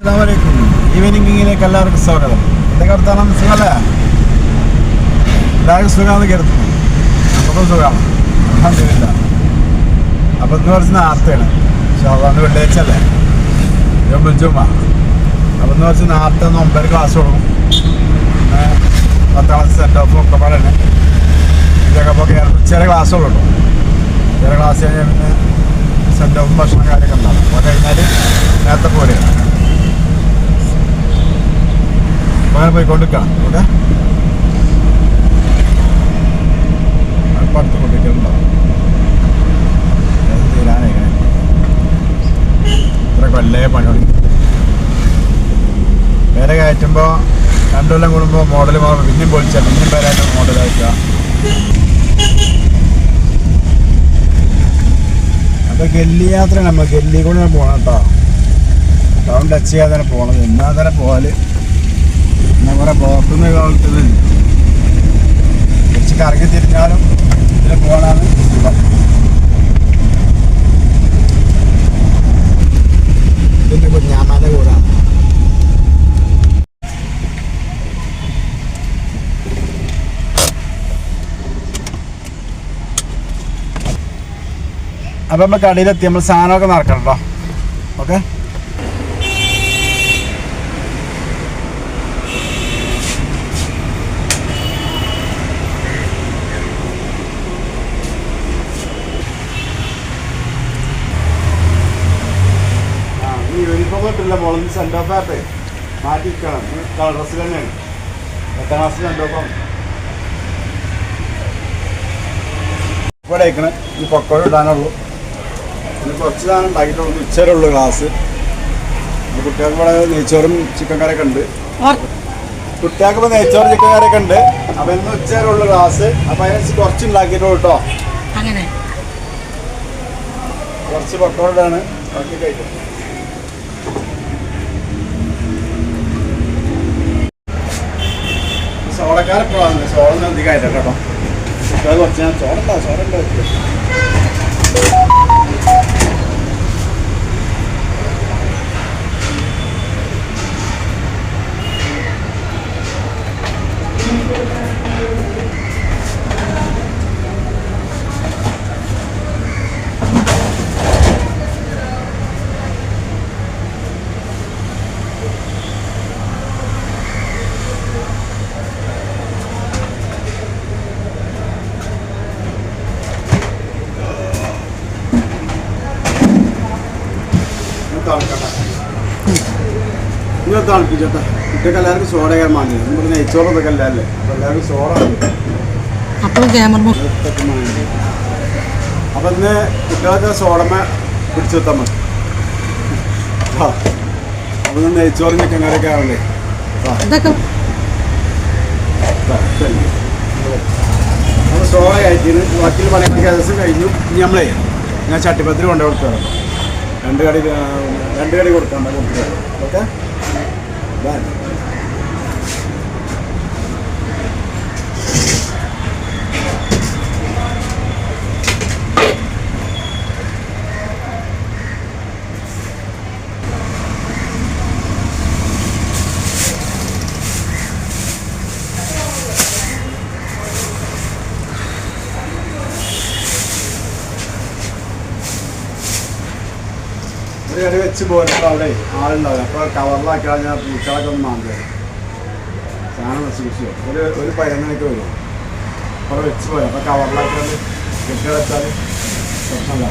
അസ്സലാമലൈക്കും. ഈവനിങ്ങിലേക്ക് എല്ലാവർക്കും സ്വാഗതം. എന്തൊക്കെ വർത്താനം? സുഖമല്ലേ? എല്ലാവർക്കും സുഖമാണെന്ന് കരുതുന്നു. നമുക്കും സുഖമാണ്, അൽഹംദുലില്ലാ. അപ്പം ഇന്ന് കുറച്ച് നേരത്തെയാണ്. അന്ന് വെള്ളിയാഴ്ച അല്ലേ, ജുമ. അപ്പം ഇന്ന് കുറച്ച് നേരത്തെ 9 ക്ലാസ് തുടങ്ങും. 10ാം ക്ലാസ് സെൻറ്റ് ഓഫ് ഒക്കെ പോലെ തന്നെ ഇതൊക്കെ ഇപ്പോൾ ചെറിയ ക്ലാസ്സുള്ളൂ. ചെറിയ ക്ലാസ് കഴിഞ്ഞാൽ പിന്നെ സെൻറ്റ് ഓഫും ഭക്ഷണം കാര്യമൊക്കെ ഉണ്ടാകും. അപ്പോൾ കഴിഞ്ഞാൽ നേരത്തെ പോലെയാണ് അങ്ങനെ പോയിക്കൊണ്ടിരിക്കണം. ഓക്കെ, അടുത്ത് കൊണ്ടിരിക്കുന്നുണ്ടാവും. തീരാനായിങ്ങനെ ഇത്ര കൊല്ലേ പണി തുടങ്ങി. പേരെ കയറ്റുമ്പോൾ 2 കൊല്ലം കൂടുമ്പോൾ മോഡൽ മാറും. പിന്നെയും പൊളിച്ചാൽ പിന്നെയും പേരായിട്ട് മോഡൽ അയക്കുക. അപ്പോൾ ഗല്ലി യാത്രയാണ്. നമ്മൾ ഗല്ലി കൂടെ പോകണം കേട്ടോ. ടൗൺ ടച്ച് ചെയ്യാതെ തന്നെ പോകണം. എന്നാ തന്നെ പോകാൽ എന്നാൽ കുറേ ബ്ലോക്കുന്ന കാലത്ത് കുറച്ച് കറങ്ങി തിരിഞ്ഞാലും ഇതിൽ പോകാനാണ് സുഖം. ഇതിൻ്റെ കുഞ്ഞാമാൻ്റെ കൂടാണ്. അപ്പം നമ്മൾ കടയിലെത്തി. നമ്മൾ സാധനമൊക്കെ നടക്കണം കേട്ടോ. ഓക്കെ, യൂണിഫോം ഇട്ടില്ല. മുളന്ന് സെൻറ്റ് ഓഫ് ആയിട്ട് മാറ്റിക്കണം. കളർ ഡ്രസ്സിൽ തന്നെയാണ്. 10ാം ക്ലാസ്സിൽ സെൻറ്റ് ഓഫാണ് ഇവിടെ അയക്കണം. ഈ പൊക്കോട് ഇടാനുള്ളൂ. പിന്നെ കുറച്ച് സാധനം ഉണ്ടാക്കിയിട്ടുള്ളൂ. ഉച്ചവരുള്ളൂ ക്ലാസ്. കുട്ടികൾക്ക് ഇവിടെ നെയ്ച്ചോറും ചിക്കൻ കറിയൊക്കെ ഉണ്ട്. കുട്ടികൾക്ക് ഇപ്പോൾ നെയ്ച്ചോറും ചിക്കൻ കറിയൊക്കെ ഉണ്ട്. അപ്പോൾ ഇന്ന് ഉച്ചവരുള്ളൂ ക്ലാസ്. അപ്പോൾ അതിനനുസരിച്ച് കുറച്ച് ഉണ്ടാക്കിയിട്ടുള്ളൂ കേട്ടോ. അങ്ങനെ കുറച്ച് പൊക്കോടാണ് ബാക്കി കഴിക്കും. സോളക്കാരെപ്പോഴാണ് സോളൊന്നും അധികമായിട്ട് കേട്ടോ. കുട്ടികൾ കുറച്ച് ഞാൻ ചോറുണ്ടോ ഇങ്ങനെ തണുപ്പിച്ചോട്ടെ. കുട്ടികൾക്ക് എല്ലാവർക്കും സോഡയൊക്കെ വാങ്ങി. നമുക്ക് നെയ്ച്ചോറൊക്കെ അല്ലേ. അപ്പോൾ എല്ലാവർക്കും സോഡ അപ്പം ഇന്ന് കുട്ടികൾക്ക് സോഡമ പിടിച്ചു വെത്താൻ മതി. അപ്പം നെയ്ച്ചോറും ചിക്കൻ കറിയൊക്കെ ആവണ്ടേ. നമ്മൾ സോഡ കഴിക്കുന്നു. ബാക്കി പണിക്ക് ദിവസം കഴിഞ്ഞു. ഇനി നമ്മളെ ഞാൻ ചട്ടിപ്പത്തിരി കൊണ്ടു കൊടുത്തു. 2 കടി കൊടുക്കാം കുട്ടികൾ. ഓക്കെ, ഒരു കടി വെച്ച് പോരുമ്പോൾ അവിടെ ആളുണ്ടാവില്ല. അപ്പോൾ കവറിലാക്കിയാൽ ഞാൻ പൂക്കളൊക്കെ ഒന്ന് മാന്തി സാധനം സൂക്ഷിച്ചു. ഒരു 11 മണിക്ക് വരും. അപ്പോൾ വെച്ച് പോയാൽ അപ്പോൾ കവറിലാക്കിയാൽ കെട്ടി വെച്ചാൽ പ്രശ്നമില്ല.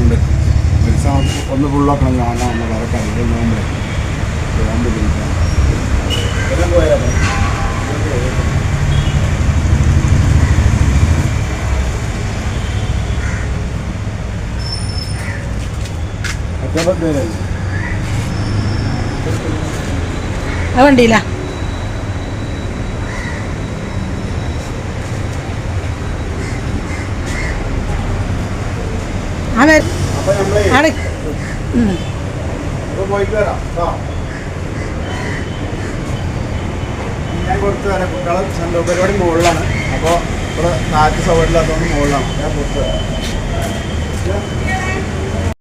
ഉണ്ട് ഒന്ന് ഫുള്ളാക്കണം. കാണാൻ വേറെ കല്ല് നോമ്പ് പോകാൻ ബുദ്ധിമുട്ടാണ്. എല്ലാം പോയാൽ വണ്ടിയില്ല. പോയിട്ട് വരാം കേട്ടോ. ഞാൻ കൊടുത്തു തരാം. കുട്ടികളെ സെൻട്രൽ പരിപാടി മുകളിലാണ്. അപ്പോൾ ഇവിടെ താഴത്ത് സൗകര്യമില്ലാത്തതുകൊണ്ട് മുകളിലാണ്. ഞാൻ കൊടുത്തു തരാം.